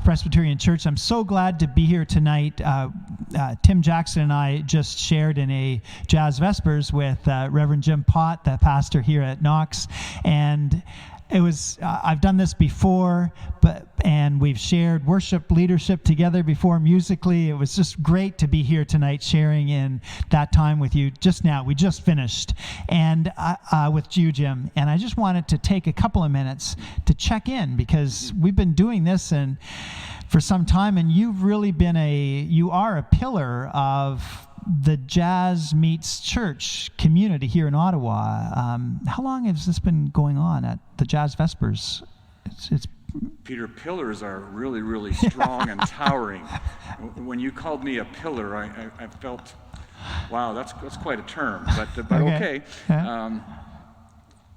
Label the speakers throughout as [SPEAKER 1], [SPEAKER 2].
[SPEAKER 1] Presbyterian Church. I'm so glad to be here tonight. Tim Jackson and I just shared in a Jazz Vespers with Reverend Jim Pott, the pastor here at Knox, and it was, I've done this before, and we've shared worship leadership together before musically. It was just great to be here tonight sharing in that time with you just now. We just finished and with you, Jim, and I just wanted to take a couple of minutes to check in because we've been doing this and for some time, and you've really been you are a pillar of the Jazz Meets Church community here in Ottawa. How long has this been going on at the Jazz Vespers? It's
[SPEAKER 2] Peter, pillars are really, really strong and towering. When you called me a pillar, I felt, wow, that's quite a term, but okay. Yeah.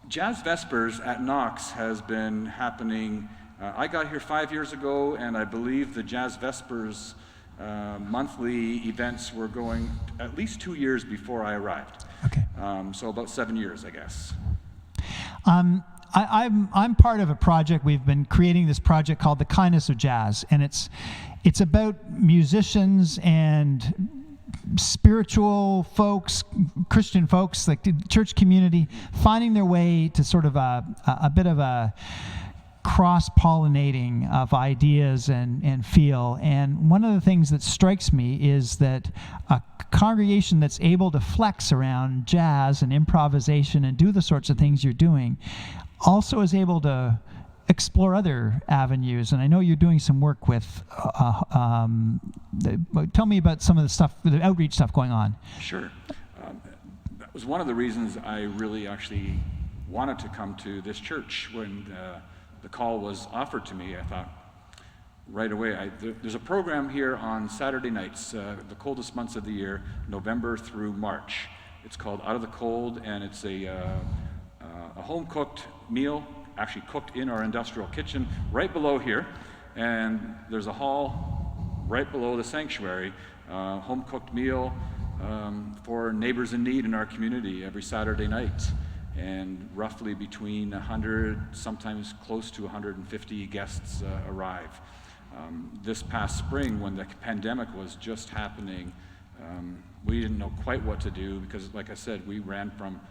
[SPEAKER 2] Jazz Vespers at Knox has been happening. I got here 5 years ago, and I believe the Jazz Vespers monthly events were going at least 2 years before I arrived.
[SPEAKER 1] Okay.
[SPEAKER 2] So about 7 years, I guess.
[SPEAKER 1] I'm part of a project. We've been creating this project called The Kindness of Jazz, and it's about musicians and spiritual folks, Christian folks, like the church community, finding their way to sort of a bit of a cross-pollinating of ideas and feel. And one of the things that strikes me is that a congregation that's able to flex around jazz and improvisation and do the sorts of things you're doing also is able to explore other avenues. And I know you're doing some work with, tell me about some of the stuff, the outreach stuff going on.
[SPEAKER 2] Sure. That was one of the reasons I really actually wanted to come to this church when the call was offered to me. I thought right away, there's a program here on Saturday nights, the coldest months of the year, November through March. It's called Out of the Cold, and it's a home-cooked meal, actually cooked in our industrial kitchen right below here. And there's a hall right below the sanctuary, home-cooked meal for neighbors in need in our community every Saturday night. And roughly between 100, sometimes close to 150 guests arrive. This past spring, when the pandemic was just happening, we didn't know quite what to do because, like I said, we ran from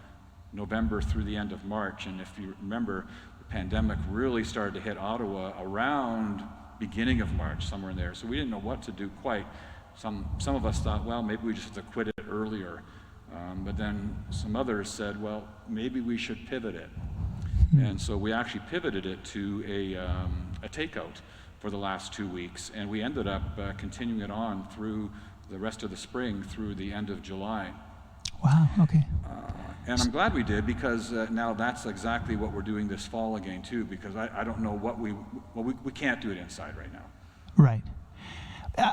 [SPEAKER 2] November through the end of March. And if you remember, the pandemic really started to hit Ottawa around beginning of March, somewhere in there. So we didn't know what to do quite. Some of us thought, well, maybe we just have to quit it earlier. But then some others said, well, maybe we should pivot it. And so we actually pivoted it to a takeout for the last 2 weeks. And we ended up continuing it on through the rest of the spring, through the end of July.
[SPEAKER 1] Wow, okay.
[SPEAKER 2] And I'm glad we did, because now that's exactly what we're doing this fall again, too, because I don't know what we can't do it inside right now.
[SPEAKER 1] Right.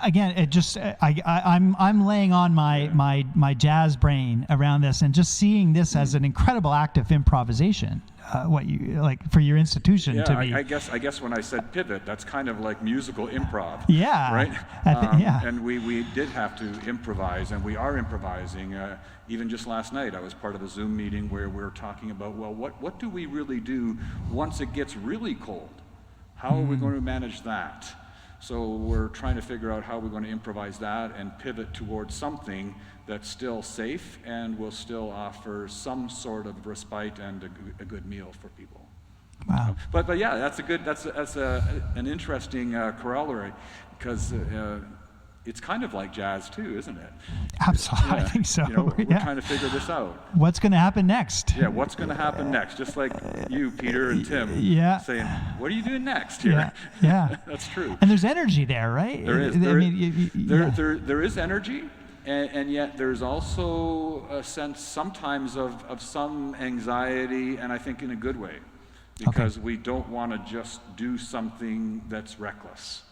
[SPEAKER 1] Again, it just I'm laying on my jazz brain around this and just seeing this as an incredible act of improvisation. What you like for your institution to be.
[SPEAKER 2] I guess when I said pivot, that's kind of like musical improv.
[SPEAKER 1] Yeah.
[SPEAKER 2] Right.
[SPEAKER 1] Yeah.
[SPEAKER 2] And we did have to improvise, and we are improvising. Even just last night, I was part of a Zoom meeting where we were talking about, well, what do we really do once it gets really cold? How are we going to manage that? So we're trying to figure out how we're going to improvise that and pivot towards something that's still safe and will still offer some sort of respite and a good meal for people.
[SPEAKER 1] Wow.
[SPEAKER 2] But yeah, that's an interesting corollary, because it's kind of like jazz too, isn't it?
[SPEAKER 1] Absolutely,
[SPEAKER 2] Yeah.
[SPEAKER 1] I think so.
[SPEAKER 2] We're trying to figure this out.
[SPEAKER 1] What's going to happen next?
[SPEAKER 2] Yeah, what's going to happen next? Just like you, Peter and Tim, saying, "What are you doing next here?"
[SPEAKER 1] Yeah.
[SPEAKER 2] That's true.
[SPEAKER 1] And there's energy there, right?
[SPEAKER 2] There is. There is energy, and yet there's also a sense sometimes of some anxiety, and I think in a good way, because we don't want to just do something that's reckless.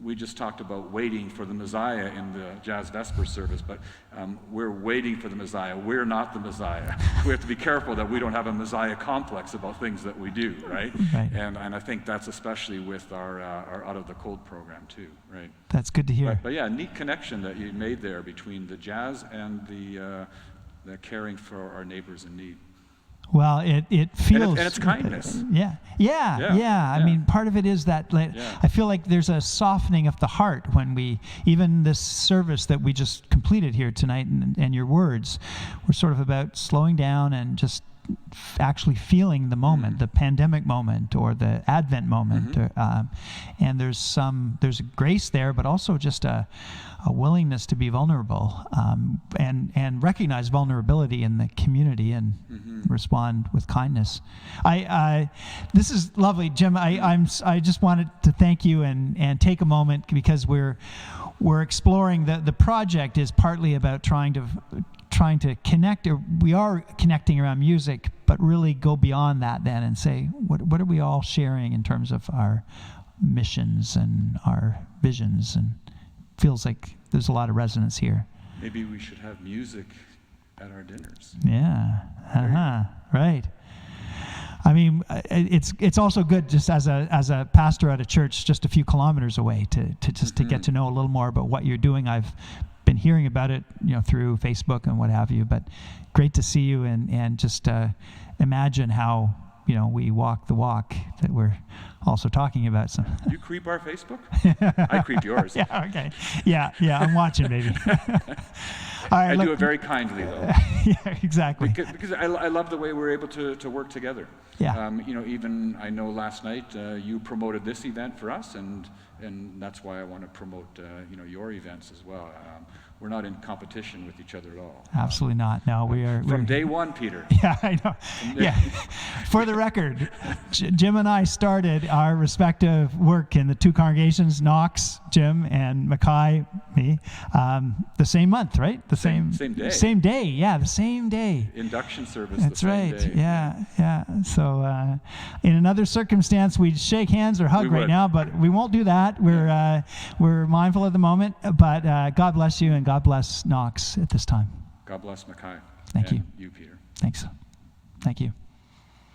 [SPEAKER 2] We just talked about waiting for the Messiah in the Jazz Vesper service, but we're waiting for the Messiah. We're not the Messiah. We have to be careful that we don't have a Messiah complex about things that we do, right? And I think that's especially with our Out of the Cold program too, right?
[SPEAKER 1] That's good to hear.
[SPEAKER 2] But yeah, neat connection that you made there between the jazz and the caring for our neighbors in need.
[SPEAKER 1] Well, it feels...
[SPEAKER 2] And it's kindness.
[SPEAKER 1] Yeah. I mean, part of it is that I feel like there's a softening of the heart when even this service that we just completed here tonight and your words, were sort of about slowing down and just actually feeling the moment, the pandemic moment or the Advent moment. And there's a grace there, but also just a willingness to be vulnerable and recognize vulnerability in the community and respond with kindness. This is lovely, Jim. I just wanted to thank you and take a moment, because we're exploring the project is partly about trying to connect, or we are connecting around music, but really go beyond that then and say, what are we all sharing in terms of our missions and our visions? And feels like there's a lot of resonance here.
[SPEAKER 2] Maybe we should have music at our dinners.
[SPEAKER 1] Yeah. Right. I mean, it's also good just as a pastor at a church just a few kilometers away to just to get to know a little more about what you're doing. I've been hearing about it, through Facebook and what have you, but great to see you and just imagine how, we walk the walk that we're also talking about. So
[SPEAKER 2] you creep our Facebook? I creep yours.
[SPEAKER 1] Yeah, okay. Yeah, I'm watching, baby. All right,
[SPEAKER 2] I do it very kindly, though.
[SPEAKER 1] Yeah, exactly.
[SPEAKER 2] Because I love the way we're able to work together.
[SPEAKER 1] Yeah.
[SPEAKER 2] Even I know last night you promoted this event for us, and that's why I want to promote your events as well. We're not in competition with each other at all.
[SPEAKER 1] Absolutely not. No, we're
[SPEAKER 2] from day one, Peter.
[SPEAKER 1] Yeah, I know. Yeah. For the record, Jim and I started our respective work in the two congregations, Knox, Jim, and Mackay, me, the same month, right? The same day. Same day. Yeah, the same day.
[SPEAKER 2] Induction service.
[SPEAKER 1] That's right. Day. Yeah. So, in another circumstance, we'd shake hands or hug right now, but we won't do that. We're mindful of the moment. But God bless you, and God bless Knox at this time.
[SPEAKER 2] God bless Mackay.
[SPEAKER 1] Thank you.
[SPEAKER 2] You, Peter.
[SPEAKER 1] Thanks. Thank you.